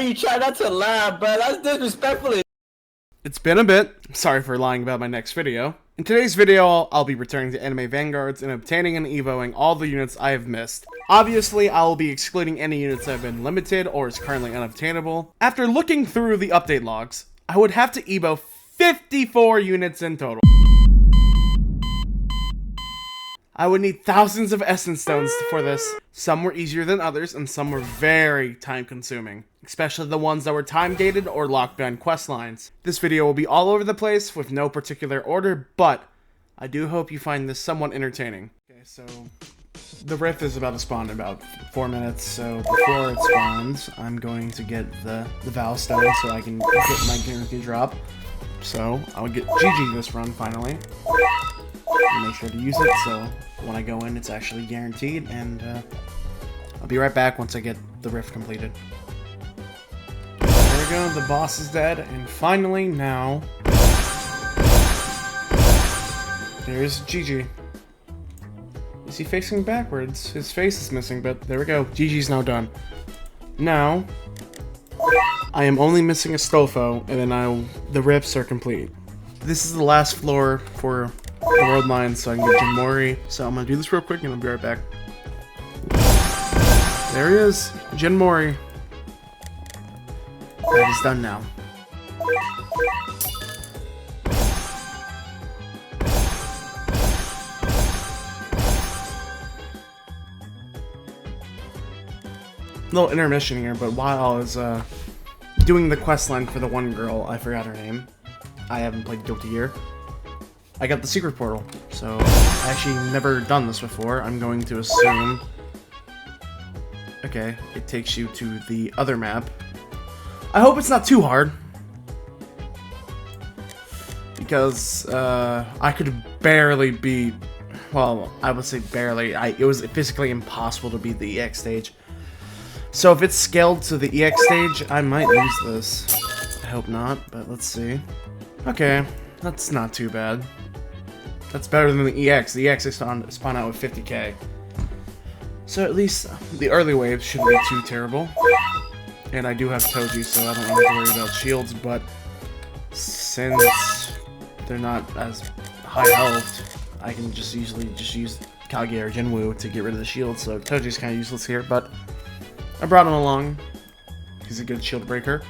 You try not to laugh, but that's disrespectful. It's been a bit. Sorry for lying about my next video. In today's video, I'll be returning to Anime Vanguards and obtaining and evoing all the units I have missed. Obviously, I will be excluding any units that have been limited or is currently unobtainable. After looking through the update logs, I would have to evo 54 units in total. I would need thousands of essence stones for this. Some were easier than others, and some were very time-consuming, especially the ones that were time-gated or locked behind quest lines. This video will be all over the place with no particular order, but I do hope you find this somewhat entertaining. Okay, so the rift is about to spawn in about 4 minutes, so before it spawns, I'm going to get the Vow Stone so I can get my guaranteed drop. So I'll get GG this run finally. And make sure to use it, so when I go in, it's actually guaranteed, and I'll be right back once I get the rift completed. There we go, the boss is dead, and finally, now, there's GG. Is he facing backwards? His face is missing, but there we go, GG's now done. Now, I am only missing a Stolfo, and then the rifts are complete. This is the last floor for the world mine, so I can get Jinmori. So I'm gonna do this real quick and I'll be right back. There he is, Jinmori. That is done now. Little intermission here, but while I was doing the quest line for the one girl, I forgot her name. I haven't played Guilty Gear. I got the secret portal, so I actually never done this before. I'm going to assume... Okay, it takes you to the other map. I hope it's not too hard. Because, I could barely beat... Well, I would say barely. It was physically impossible to beat the EX stage. So if it's scaled to the EX stage, I might lose this. I hope not, but let's see. Okay, that's not too bad. That's better than the EX. The EX is spawn out with 50k. So at least the early waves shouldn't be too terrible. And I do have Toji, so I don't have to worry about shields, but since they're not as high health, I can just easily use Kage or Jinwoo to get rid of the shield, so Toji's kind of useless here, but I brought him along. He's a good shield breaker.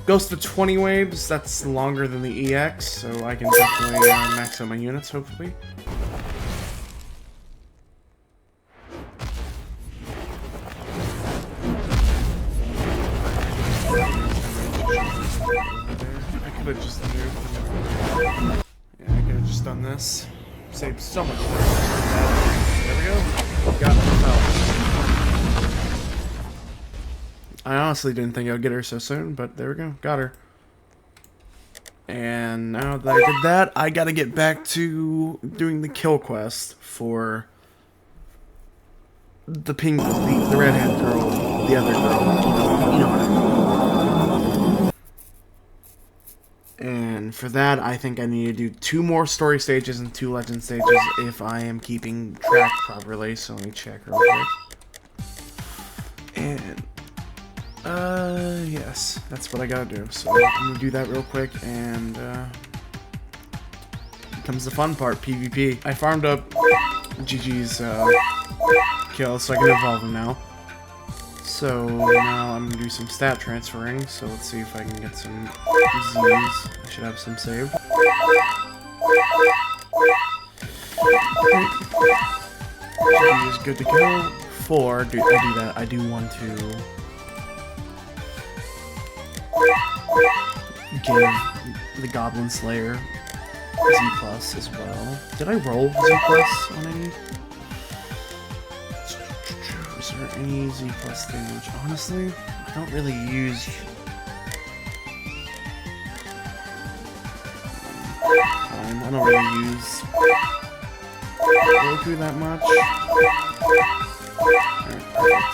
Goes to 20 waves, that's longer than the EX, so I can definitely max out my units, hopefully. I could have just done this. Saved so much time. There we go. Got it. I honestly didn't think I would get her so soon, but there we go, got her. And now that I did that, I gotta get back to doing the kill quest for the pink, the redhead girl, the other girl, you know what I mean. And for that, I think I need to do 2 more story stages and 2 legend stages if I am keeping track properly, so let me check real quick. And yes, that's what I gotta do. So I'm gonna do that real quick, and comes the fun part, PvP. I farmed up GG's kills, so I can evolve him now. So now I'm gonna do some stat transferring. So let's see if I can get some Z's. I should have some saved. GG is good to go. Before I do that, I do want to give the Goblin Slayer Z plus as well. Did I roll Z plus on any? Is there any Z plus damage? Honestly, I don't really use. I don't really use Roku that much. Alright, perfect.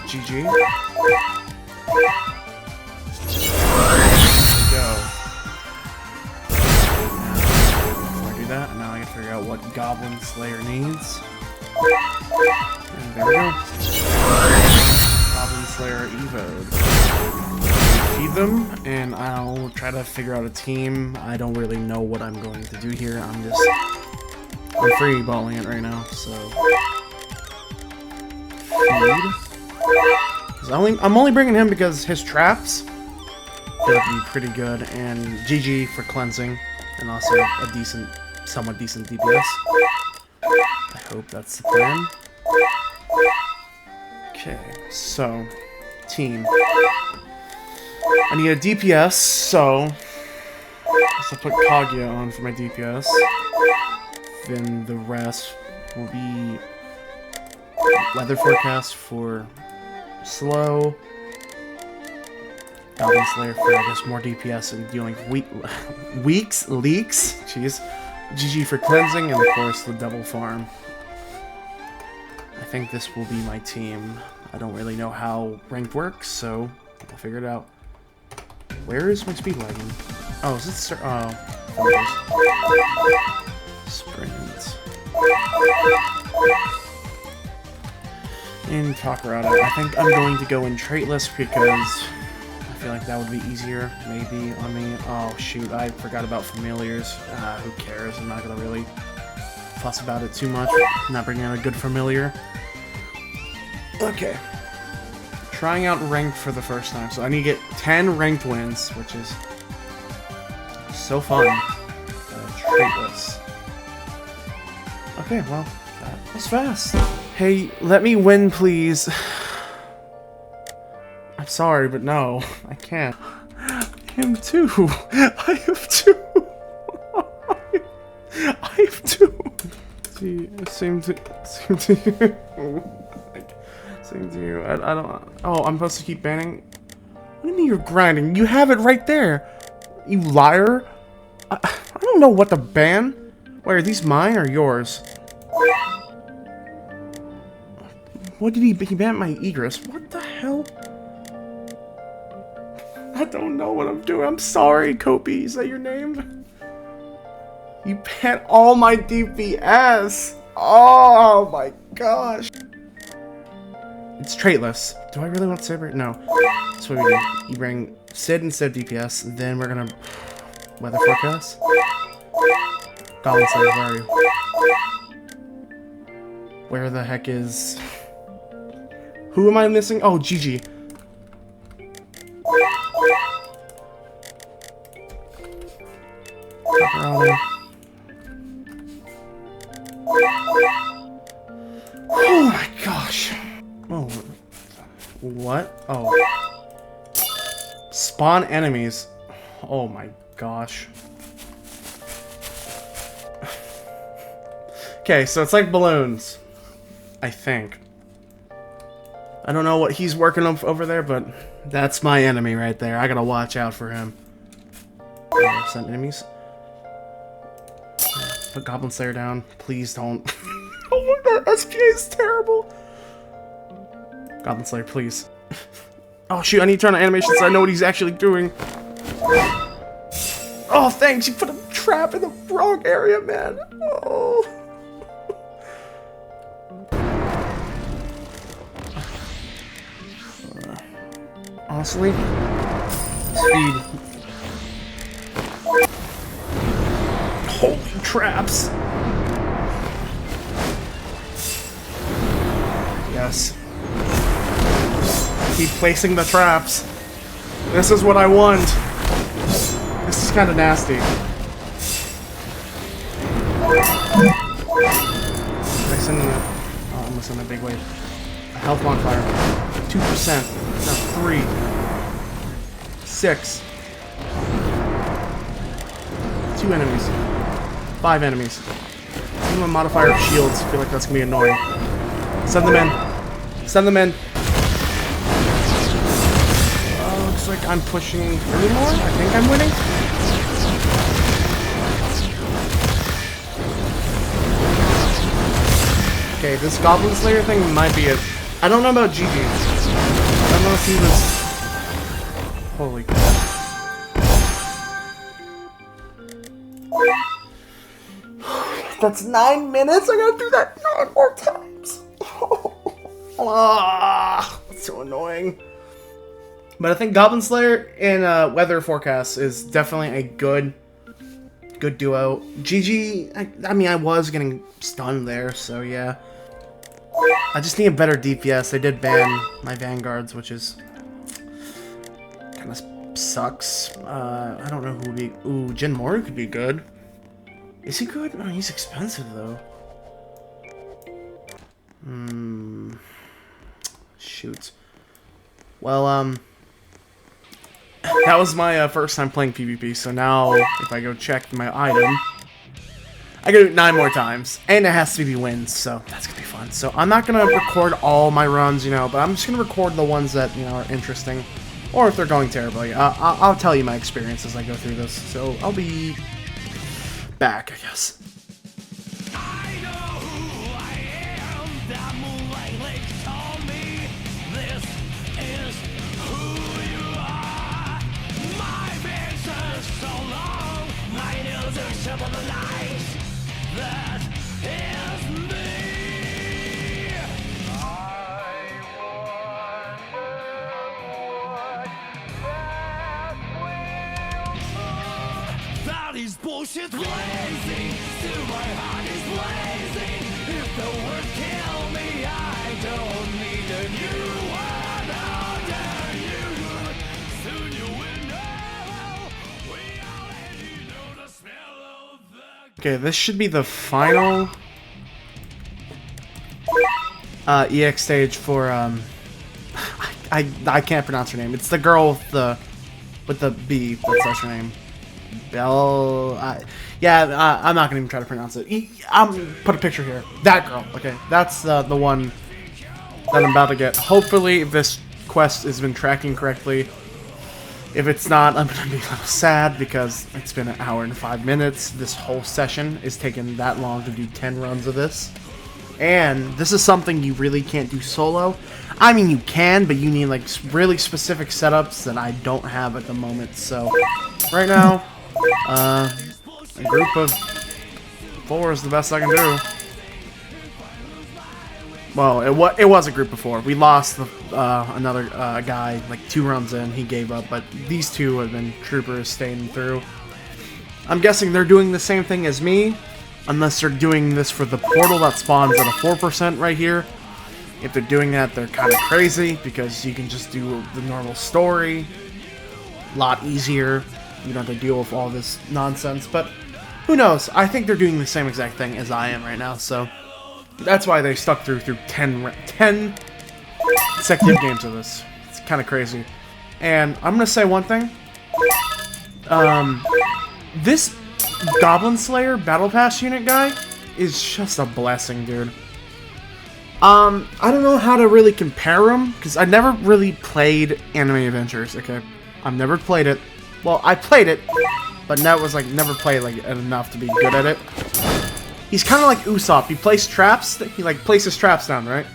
GG. That, and now I gotta figure out what Goblin Slayer needs. And there we go. them, and I'll try to figure out a team. I don't really know what I'm going to do here. I'm free balling it right now, so. Feed. I'm only bringing him because his traps would be pretty good, and GG for cleansing, and also a somewhat decent DPS. I hope that's the plan. Okay, so team. I need a DPS, so I'll put Kaguya on for my DPS. Then the rest will be weather forecast for slow. Goblin Slayer for, I guess, more DPS and dealing leaks. Jeez. GG for cleansing, and of course the double farm. I think this will be my team. I don't really know how ranked works, so I'll figure it out. Where is my speed lagging? Oh, is it sprint. In Takarada, I think I'm going to go in traitless because I feel like that would be easier, maybe, on me. Oh, shoot, I forgot about familiars. Who cares? I'm not gonna really fuss about it too much. I'm not bringing out a good familiar. Okay. Trying out ranked for the first time, so I need to get 10 ranked wins, which is so fun. Traitless. Okay, well, that was fast. Hey, let me win, please. I'm sorry, but no, I can't. I have two. I have two. I have two. See, same to you. Same to you. I don't. Oh, I'm supposed to keep banning. What do you mean you're grinding? You have it right there. You liar. I don't know what to ban. Wait, are these mine or yours? What did he banned my egress? What the hell? I don't know what I'm doing. I'm sorry, Kopi. Is that your name? You banned all my DPS. Oh my gosh. It's traitless. Do I really want Saber? No. That's what we do. You bring Sid instead of DPS, then we're gonna weather forecast. Goblin Slayer, where are you? Where the heck is... Who am I missing? Oh, GG. Oh my gosh. Oh. What? Oh. Spawn enemies. Oh my gosh. Okay, so it's like balloons. I think. I don't know what he's working on over there, but that's my enemy right there. I gotta watch out for him. Send enemies. Put Goblin Slayer down. Please don't. Oh my god, SPA is terrible. Goblin Slayer, please. Oh shoot, I need to turn on animation so I know what he's actually doing. Oh, thanks. You put a trap in the wrong area, man. Oh. Honestly, speed. Holy traps. Yes. Keep placing the traps. This is what I want. This is kind of nasty. Nice in the... Oh, I'm missing a big wave. A health bonfire. 2%. No, 3. 6. 2 enemies. 5 enemies. Even a modifier of shields. I feel like that's gonna be annoying. Send them in. Send them in. Looks like I'm pushing 3 more. I think I'm winning. Okay, this Goblin Slayer thing might be it. I don't know about GG. I don't know if he was... Holy crap. That's 9 minutes? I gotta do that 9 more times. Ah, that's so annoying. But I think Goblin Slayer and Weather Forecast is definitely a good duo. GG, I mean, I was getting stunned there, so yeah. I just need a better DPS. They did ban my Vanguards, which is kind of sucks. I don't know who would be. Ooh, Jin Mori could be good. Is he good? No, he's expensive though. Shoot. Well, that was my first time playing PvP, so now if I go check my item, I gotta do it 9 more times, and it has to be wins, so that's gonna be fun. So I'm not gonna record all my runs, you know, but I'm just gonna record the ones that, you know, are interesting, or if they're going terribly. I'll tell you my experience as I go through this, so I'll be back, I guess. These bullshit blazing, still my heart is blazing. If the words kill me, I don't need a new one. How dare you? Soon you will know. We already know the smell of the. Okay, this should be the final EX stage for I can't pronounce her name. It's the girl with the B. That's her name. Yeah, I'm not gonna even try to pronounce it. Put a picture here. That girl. Okay, that's the one that I'm about to get. Hopefully, if this quest has been tracking correctly. If it's not, I'm gonna be a little sad because it's been 1 hour and 5 minutes. This whole session is taking that long to do 10 runs of this. And this is something you really can't do solo. I mean, you can, but you need like really specific setups that I don't have at the moment. So, right now, a group of 4 is the best I can do. Well, it was a group of 4. We lost another guy like 2 runs in. He gave up, but these 2 have been troopers staying through. I'm guessing they're doing the same thing as me, unless they're doing this for the portal that spawns at a 4% right here. If they're doing that, they're kind of crazy because you can just do the normal story a lot easier. You don't have to deal with all this nonsense, but who knows? I think they're doing the same exact thing as I am right now, so that's why they stuck through 10 consecutive games of this. It's kind of crazy. And I'm going to say one thing. This Goblin Slayer Battle Pass unit guy is just a blessing, dude. I don't know how to really compare him, because I never really played Anime Adventures, okay? I've never played it. Well, I played it, but that was like never played like enough to be good at it. He's kind of like Usopp. He places traps. He like places traps down, right?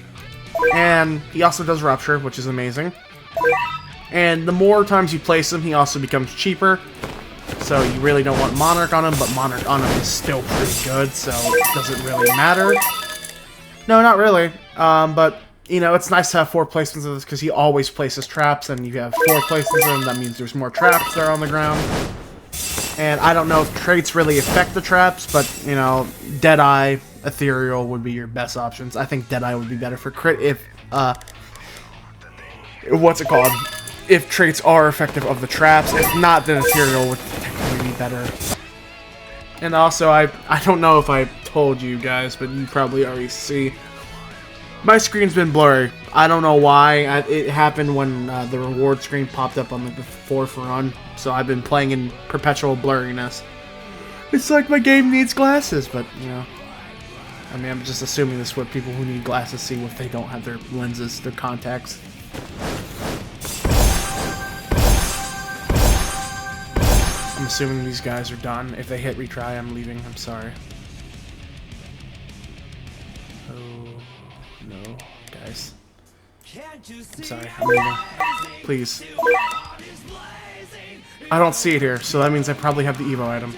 And he also does Rupture, which is amazing. And the more times you place him, he also becomes cheaper. So you really don't want Monarch on him, but Monarch on him is still pretty good, so it doesn't really matter. No, not really. But you know, it's nice to have 4 placements of this because he always places traps, and you have 4 placements of them. That means there's more traps there on the ground. And I don't know if traits really affect the traps, but you know, Deadeye, Ethereal would be your best options. I think Deadeye would be better for crit if what's it called? If traits are effective of the traps. If not, then Ethereal would technically be better. And also, I don't know if I told you guys, but you probably already see. My screen's been blurry. I don't know why. It happened when the reward screen popped up on like the 4th run. So I've been playing in perpetual blurriness. It's like my game needs glasses, but you know. I mean, I'm just assuming this is what people who need glasses see if they don't have their lenses, their contacts. I'm assuming these guys are done. If they hit retry, I'm leaving. I'm sorry. Oh, no. Guys. I'm sorry. I'm leaving. Please. I don't see it here, so that means I probably have the Evo item.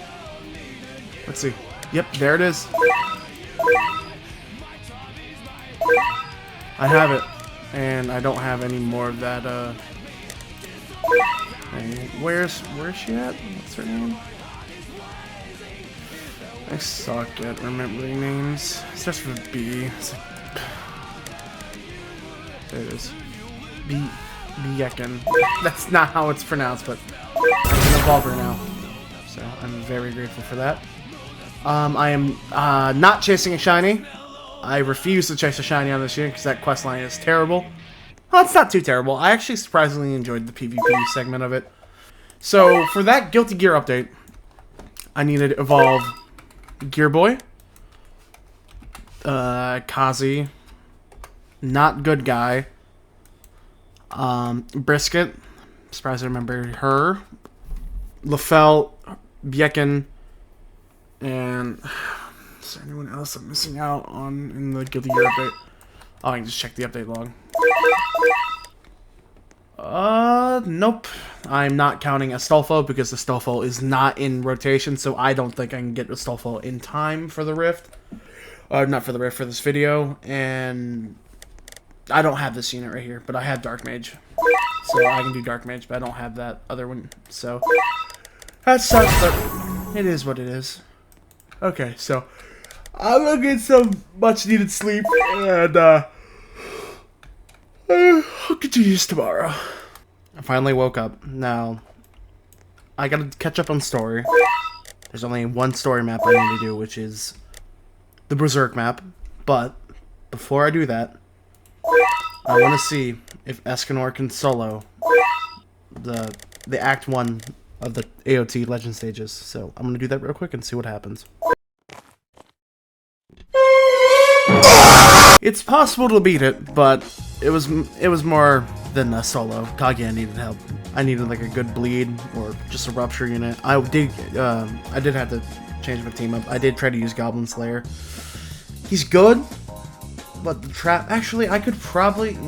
Let's see. Yep, there it is. I have it. And I don't have any more of that, Hey, where's she at? What's her name? I suck at remembering names. It starts with a B. It's like, there it is. Biecken. That's not how it's pronounced, but I can evolve her now. So I'm very grateful for that. I am not chasing a shiny. I refuse to chase a shiny on this unit because that quest line is terrible. Well, it's not too terrible. I actually surprisingly enjoyed the PvP segment of it. So for that Guilty Gear update, I needed to evolve Gear Boy, Kazi, Not Good Guy, Brisket, surprised I remember her, Lafel, Biecken, and is there anyone else I'm missing out on in the Guilty Gear update? Oh, I can just check the update log. Nope. I'm not counting Astolfo because Astolfo is not in rotation, so I don't think I can get Astolfo in time for the Rift. Not for the Rift, for this video. And I don't have this unit right here, but I have Dark Mage. So I can do Dark Mage, but I don't have that other one. So that sucks, but it is what it is. Okay, so I'm gonna get some much needed sleep, and I'll continue this tomorrow. I finally woke up. Now, I gotta catch up on story. There's only one story map I need to do, which is the Berserk map. But, before I do that, I want to see if Escanor can solo the Act 1 of the AOT Legend stages. So, I'm gonna do that real quick and see what happens. It's possible to beat it, but it was more than a solo. Kaguya needed help. I needed like a good bleed or just a rupture unit. I did have to change my team up. I did try to use Goblin Slayer. He's good, but the trap. Actually, I could probably.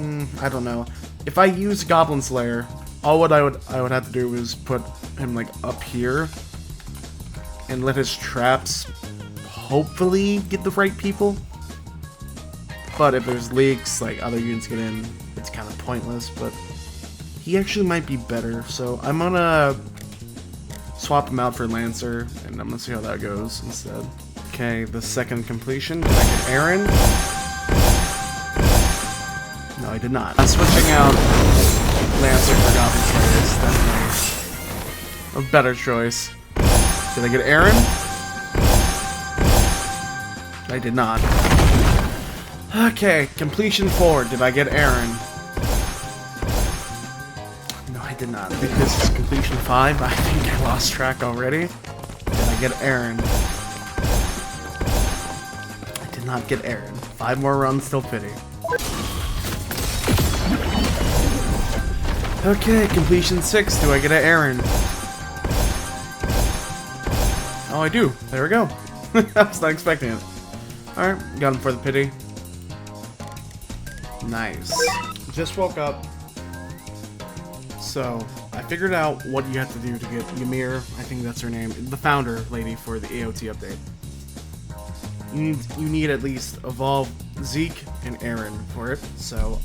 I don't know. If I use Goblin Slayer, all what I would have to do is put him like up here and let his traps hopefully get the right people. But if there's leaks, like other units get in, it's kind of pointless. But he actually might be better, so I'm gonna swap him out for Lancer, and I'm gonna see how that goes instead. Okay, the second completion. Did I get Aaron? No, I did not. I'm switching out Lancer for Goblin Slayer is definitely a better choice. Did I get Aaron? I did not. Okay, completion 4. Did I get Aaron? No, I did not. I think this is completion 5. I think I lost track already. Did I get Aaron? I did not get Aaron. 5 more runs, still pity. Okay, completion 6. Do I get an Aaron? Oh, I do. There we go. I was not expecting it. Alright, got him for the pity. Nice. Just woke up. So, I figured out what you have to do to get Ymir, I think that's her name, the founder lady for the AOT update. You need at least evolve Zeke and Aaron for it, so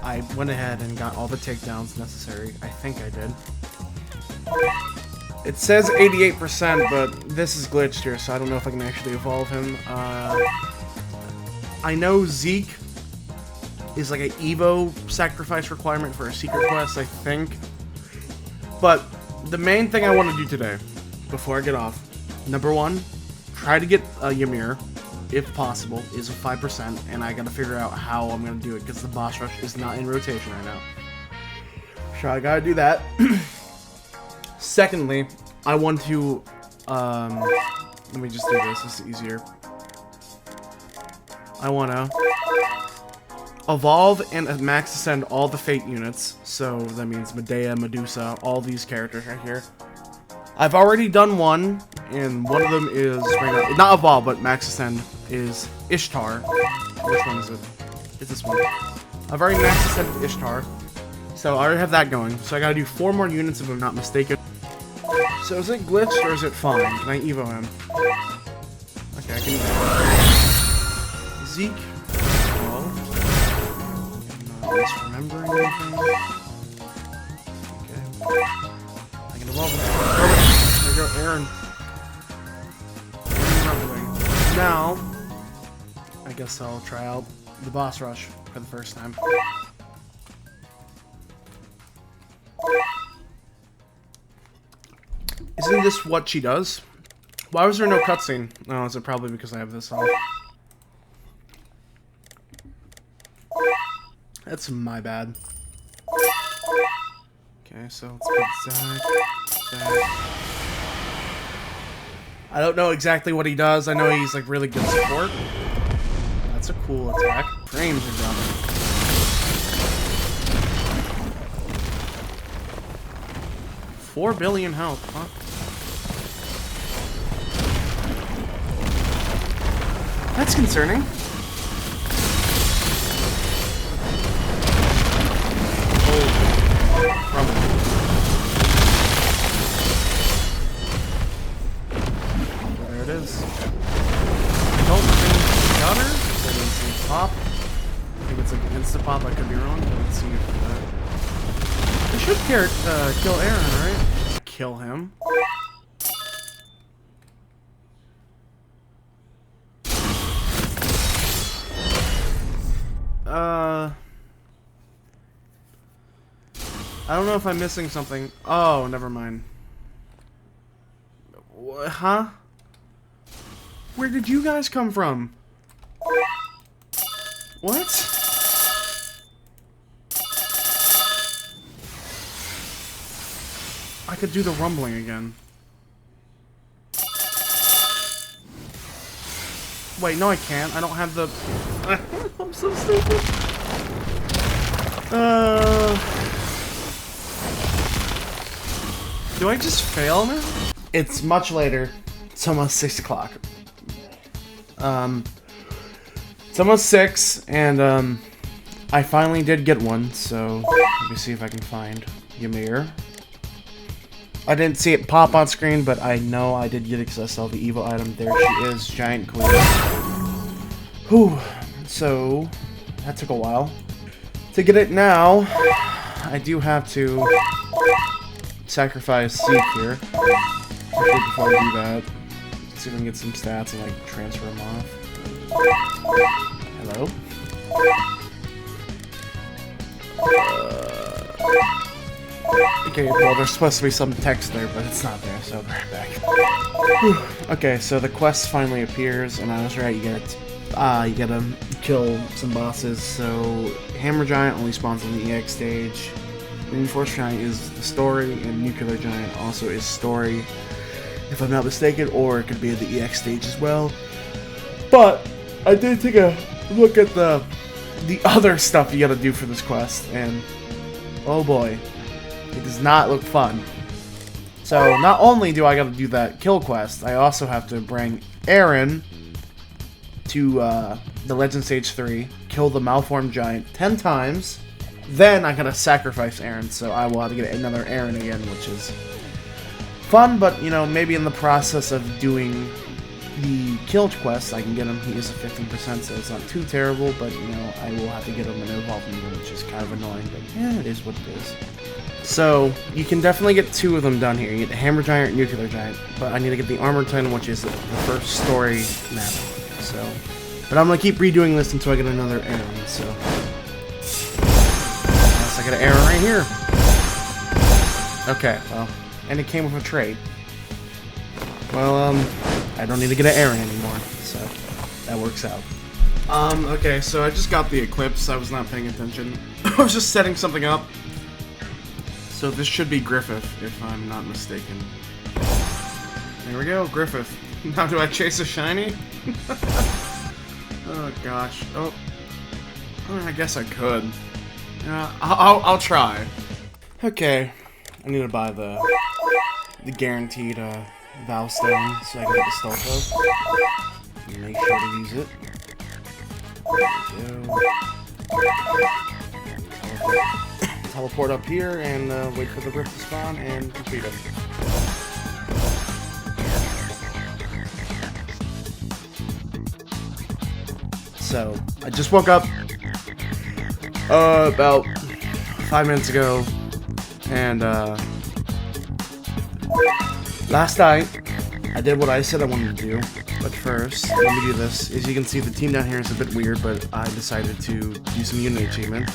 I went ahead and got all the takedowns necessary. I think I did. It says 88%, but this is glitched here, so I don't know if I can actually evolve him. I know Zeke is like an Evo sacrifice requirement for a secret quest, I think. But the main thing I want to do today, before I get off, number 1, try to get Ymir, if possible, is a 5%, and I gotta figure out how I'm gonna do it, because the boss rush is not in rotation right now. So I gotta do that. Secondly, I want to, let me just do this, this is easier. I wanna evolve and max ascend all the Fate units, so that means Medea, Medusa, all these characters right here. I've already done one, and one of them is, right now, not evolve, but max ascend, is Ishtar. Which one is it? It's this one. I've already max ascended Ishtar, so I already have that going. So I gotta do 4 more units if I'm not mistaken. So is it glitched or is it fine? Can I Evo him? Okay, I can Evo. Zeke. Well, I'm not misremembering anything. Okay. I can evolve it. There we go, Aaron. Now, I guess I'll try out the boss rush for the first time. Isn't this what she does? Why was there no cutscene? Oh, is it probably because I have this off? That's my bad. Okay, so let's put Zach. I don't know exactly what he does. I know he's like really good support. That's a cool attack. Frames are dropping. $4 billion health, huh? That's concerning. There it is. I don't think I got her. I didn't see pop. I think it's like an insta pop. I could be wrong, but let's see if that. I should kill Aaron, right? Kill him. I don't know if I'm missing something. Oh, never mind. Huh? Where did you guys come from? What? I could do the rumbling again. Wait, no I can't. I don't have the... I'm so stupid. Do I just fail now? It's much later. It's almost 6 o'clock. It's almost 6, and I finally did get one, so let me see if I can find Ymir. I didn't see it pop on screen, but I know I did get it because I saw the evil item. There she is, Giant Queen. Whew. So, that took a while. To get it now, I do have to sacrifice Seek here. Actually, before I do that, let's see if I can get some stats and like transfer them off. Hello? Okay, well there's supposed to be some text there, but it's not there, so I'll be right back. Whew. Okay, so the quest finally appears, and I was right, you gotta kill some bosses. So Hammer Giant only spawns on the EX stage. Reinforced Giant is the story, and Nuclear Giant also is story, if I'm not mistaken, or it could be at the EX stage as well. But I did take a look at the other stuff you gotta do for this quest, and oh boy, it does not look fun. So not only do I gotta do that kill quest, I also have to bring Aaron to the Legend Stage 3, kill the Malformed Giant 10 times, then I gotta sacrifice Aaron, so I will have to get another Aaron again, which is fun, but, you know, maybe in the process of doing the kill quest, I can get him. He is a 15%, so it's not too terrible, but, you know, I will have to get him and evolve him, which is kind of annoying, but yeah, it is what it is. So, you can definitely get 2 of them done here. You get the Hammer Giant and Nuclear Giant, but I need to get the Armored Titan, which is the first story map, so... But I'm gonna keep redoing this until I get another Aaron, so... Unless I get an Aaron right here. Okay, well, and it came with a trade. Well, I don't need to get an Aaron anymore, so that works out. Okay, so I just got the Eclipse. I was not paying attention. I was just setting something up. So this should be Griffith, if I'm not mistaken. There we go, Griffith. Now do I chase a shiny? Oh gosh. Oh, I guess I could. Yeah, I'll try. Okay, I need to buy the guaranteed Valve Stone so I can get the Stolpo. Make sure to use it. There we go. Teleport up here and wait for the rip to spawn and complete it. So, I just woke up about 5 minutes ago, And last night I did what I said I wanted to do. But first, let me do this. As you can see, the team down here is a bit weird, but I decided to do some Unity achievement.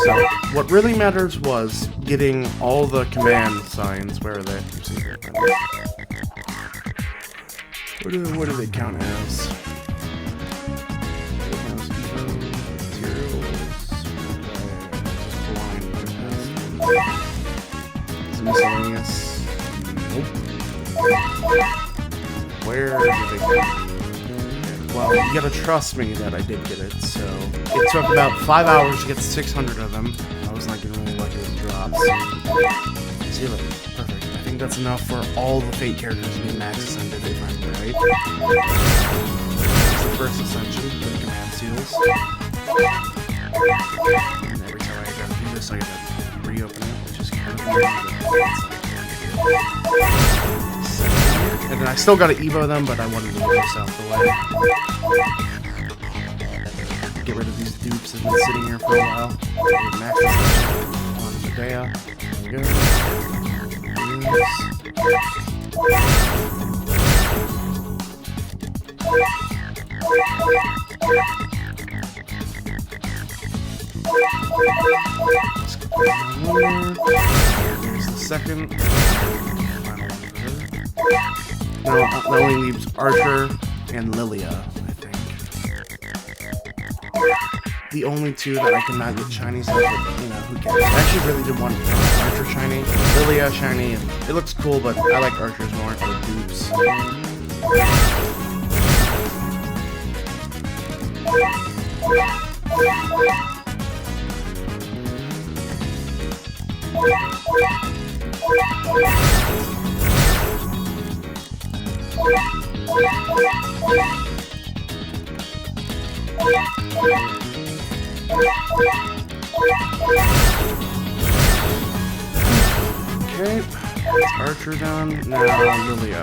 So, what really matters was getting all the command signs. Where are they? What do they count as? Is it miscellaneous? Nope. Where did they go? Well, you gotta trust me that I did get it, so... It took about 5 hours to get 600 of them. I was not getting really lucky with the drops. See, look, perfect. I think that's enough for all the Fate characters to be max ascended, if I'm right. It's the first ascension for the command seals. And every time I gotta do this, I gotta reopen it, which is kind of weird. And then I still gotta Evo them, but I wanted to move this out the way. Get rid of these dupes that have been sitting here for a while. Max on Medea. There we go. Here's the second. Now, that only leaves Archer and Lilia, I think. The only two that I cannot get shinies of, but, you know, who cares? I actually really did want Archer shiny, Lilia shiny, and it looks cool, but I like Archers more for the dupes. Okay, that's Archer done. Now Lilia. I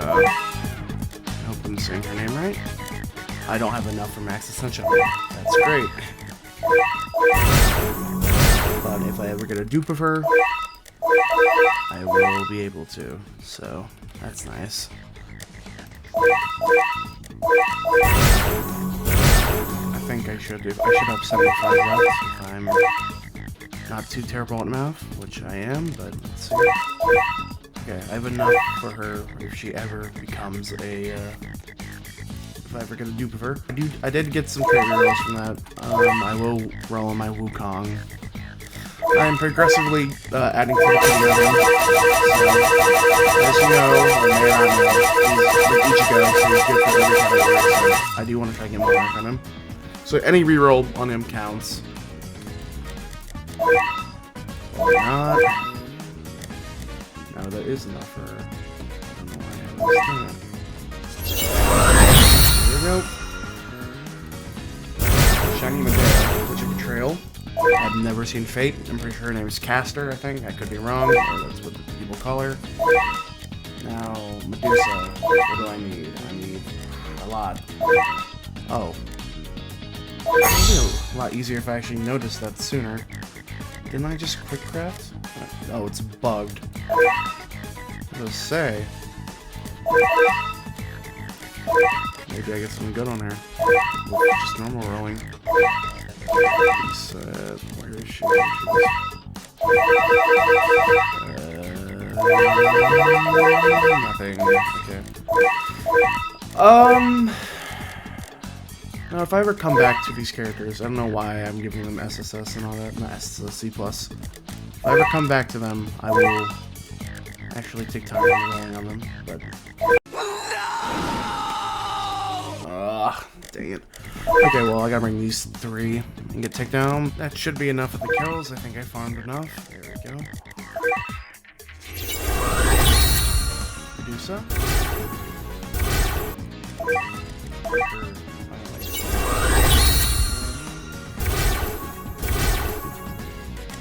hope I'm saying her name right. I don't have enough for max ascension. That's great. But if I ever get a dupe of her, I will be able to. So that's nice. I think I should have 75 left if I'm not too terrible at math, which I am, but let's see. Okay, I have enough for her if she ever becomes a, if I ever get a dupe of her. I did get some crit rolls from that. I will roll on my Wukong. I am progressively adding to the video. So, as you know, or may not know, he's with Ichigo, so he's good for every category, so I do want to try to get more work on him. So any reroll on him counts. Or not. No, that is enough for her. I don't know why I was doing that. There we go. Shiny Medea, which is Betrayal. I've never seen Fate. I'm pretty sure her name is Caster, I think. I could be wrong, or that's what people call her. Now, Medusa. What do I need? I need a lot. Oh. It would be a lot easier if I actually noticed that sooner. Didn't I just quick craft? Oh, it's bugged. What does it say? Maybe I get something good on her. Just normal rolling. Where is she? Nothing. Okay. Now, if I ever come back to these characters, I don't know why I'm giving them SSS and all that. Not SSS, C+. If I ever come back to them, I will actually take time rolling on them, but... Ugh, dang it. Okay, well, I gotta bring these 3 and get takedown. That should be enough of the kills. I think I farmed enough. There we go. Medusa.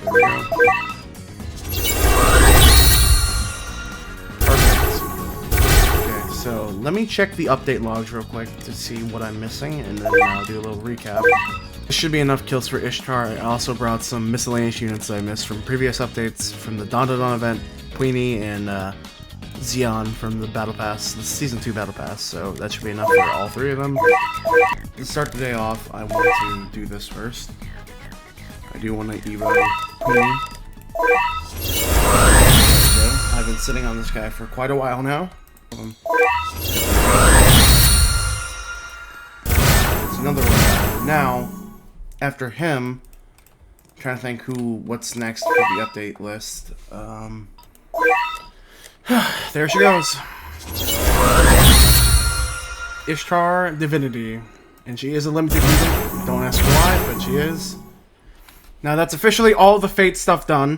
There we go. So, let me check the update logs real quick to see what I'm missing, and then I'll do a little recap. This should be enough kills for Ishtar. I also brought some miscellaneous units I missed from previous updates from the Dawn to Dawn event, Queenie, and Xeon from the Battle Pass, the Season 2 Battle Pass, so that should be enough for all three of them. To start the day off, I want to do this first. I do want to evo Queenie. I've been sitting on this guy for quite a while now. There's another one. Now, after him, I'm trying to think what's next for the update list. There she goes. Ishtar Divinity. And she is a limited unit. Don't ask why, but she is. Now that's officially all the Fate stuff done.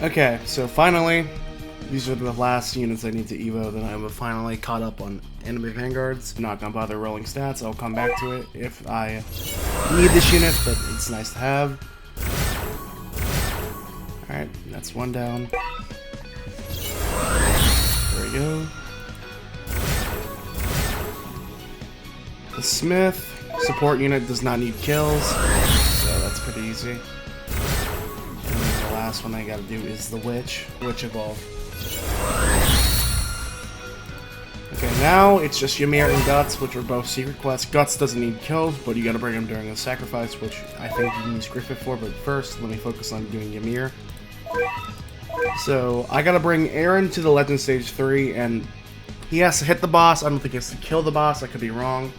Okay, so finally, these are the last units I need to evo, then I have finally caught up on Anime Vanguards. I'm not gonna bother rolling stats, I'll come back to it if I need this unit, but it's nice to have. Alright, that's one down. There we go. The Smith support unit does not need kills, so that's pretty easy. And then the last one I gotta do is the Witch Evolve. Okay, now it's just Ymir and Guts, which are both secret quests. Guts doesn't need kills, but you gotta bring him during the sacrifice, which I think you can use Griffith for, but first, let me focus on doing Ymir. So, I gotta bring Aaron to the Legend Stage 3, and he has to hit the boss. I don't think he has to kill the boss, I could be wrong.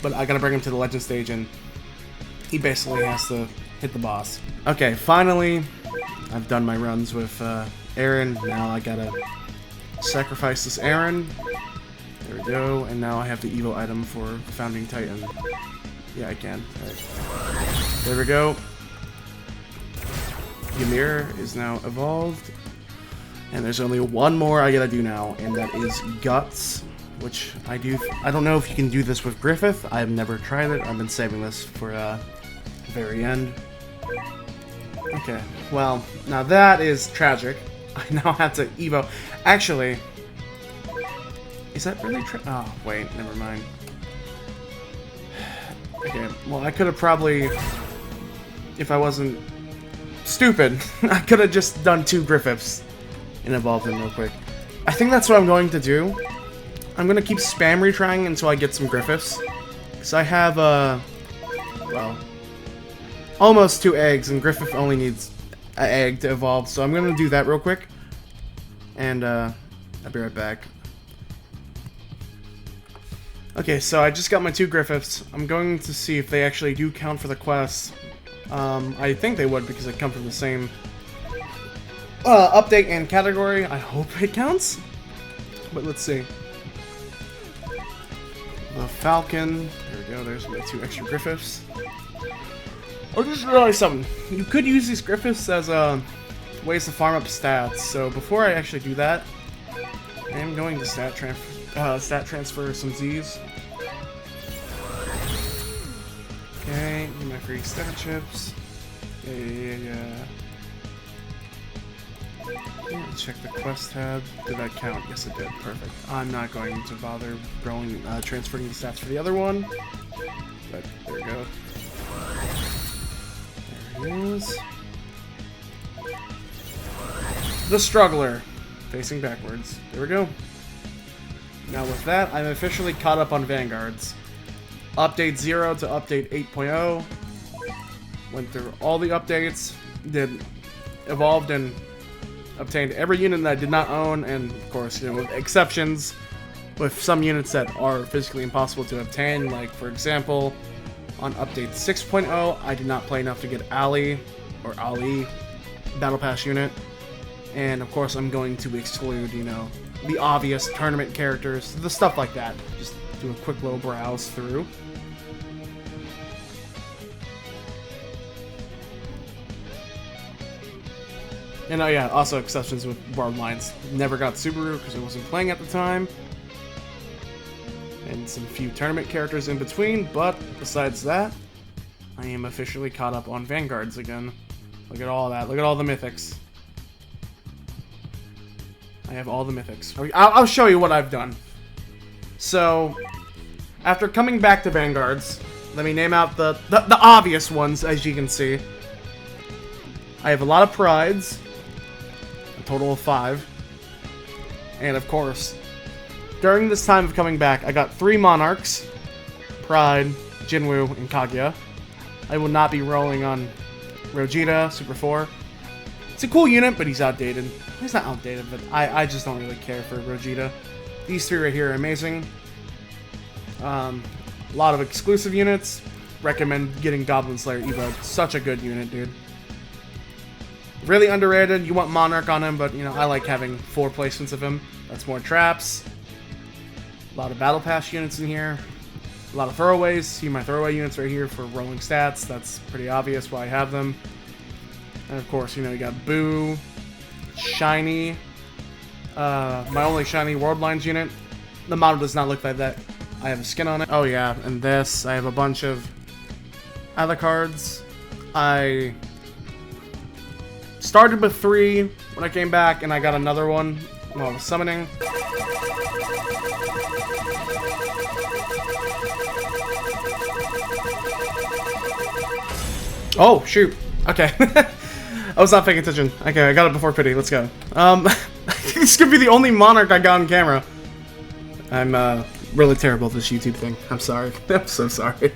But I gotta bring him to the Legend Stage, and he basically has to hit the boss. Okay, finally, I've done my runs with Aaron. Now I gotta sacrifice this Aaron. There we go, and now I have the Evo item for the Founding Titan. Yeah, I can. Alright. There we go. Ymir is now evolved. And there's only one more I gotta do now, and that is Guts, which I don't know if you can do this with Griffith. I've never tried it. I've been saving this for the very end. Okay, well, now that is tragic. I now have to evo. Actually, is that really oh, wait, never mind. Okay, well, I could have probably, if I wasn't stupid, I could have just done 2 Griffiths and evolved them real quick. I think that's what I'm going to do. I'm going to keep spam retrying until I get some Griffiths. Because I have, well, almost 2 eggs, and Griffith only needs an egg to evolve, so I'm going to do that real quick. And, I'll be right back. Okay, so I just got my 2 Griffiths. I'm going to see if they actually do count for the quest. I think they would because they come from the same update and category. I hope it counts. But let's see. The Falcon. There we go. There's my 2 extra Griffiths. I just realized something. You could use these Griffiths as ways to farm up stats. So before I actually do that, I am going to stat transfer some Z's. Okay, get my free stat chips. Yeah. Check the quest tab. Did that count? Yes, it did. Perfect. I'm not going to bother transferring the stats for the other one. But there we go. There it is. The Struggler. Facing backwards. There we go. Now with that, I'm officially caught up on Vanguards. Update 0 to update 8.0. Went through all the updates. Evolved and obtained every unit that I did not own, and of course, you know, with exceptions, with some units that are physically impossible to obtain. Like for example, on update 6.0, I did not play enough to get Ali Battle Pass unit, and of course, I'm going to exclude, you know, the obvious tournament characters, the stuff like that. Just do a quick little browse through. And oh yeah, also exceptions with Borrowed Lines. Never got Subaru because I wasn't playing at the time. And some few tournament characters in between, but besides that, I am officially caught up on Vanguards again. Look at all that. Look at all the mythics. I have all the mythics. I'll show you what I've done. So, after coming back to Vanguards, let me name out the obvious ones, as you can see. I have a lot of Prides. A total of 5. And of course, during this time of coming back, I got 3 Monarchs. Pride, Jinwoo, and Kaguya. I will not be rolling on Rogita, Super 4. It's a cool unit, but he's outdated. He's not outdated, but I just don't really care for Rogita. These 3 right here are amazing. A lot of exclusive units. Recommend getting Goblin Slayer Evo. Such a good unit, dude. Really underrated. You want Monarch on him, but you know, I like having 4 placements of him. That's more traps. A lot of Battle Pass units in here. A lot of throwaways. See my throwaway units right here for rolling stats. That's pretty obvious why I have them. And of course, you know, you got Boo, Shiny, my only Shiny World Lines unit. The model does not look like that. I have a skin on it. Oh yeah, and this, I have a bunch of other cards. I started with 3 when I came back, and I got another one while I was summoning. Oh, shoot. Okay. I was not paying attention. Okay, I got it before pity. Let's go. This could be the only Monarch I got on camera. I'm, really terrible at this YouTube thing. I'm sorry. I'm so sorry.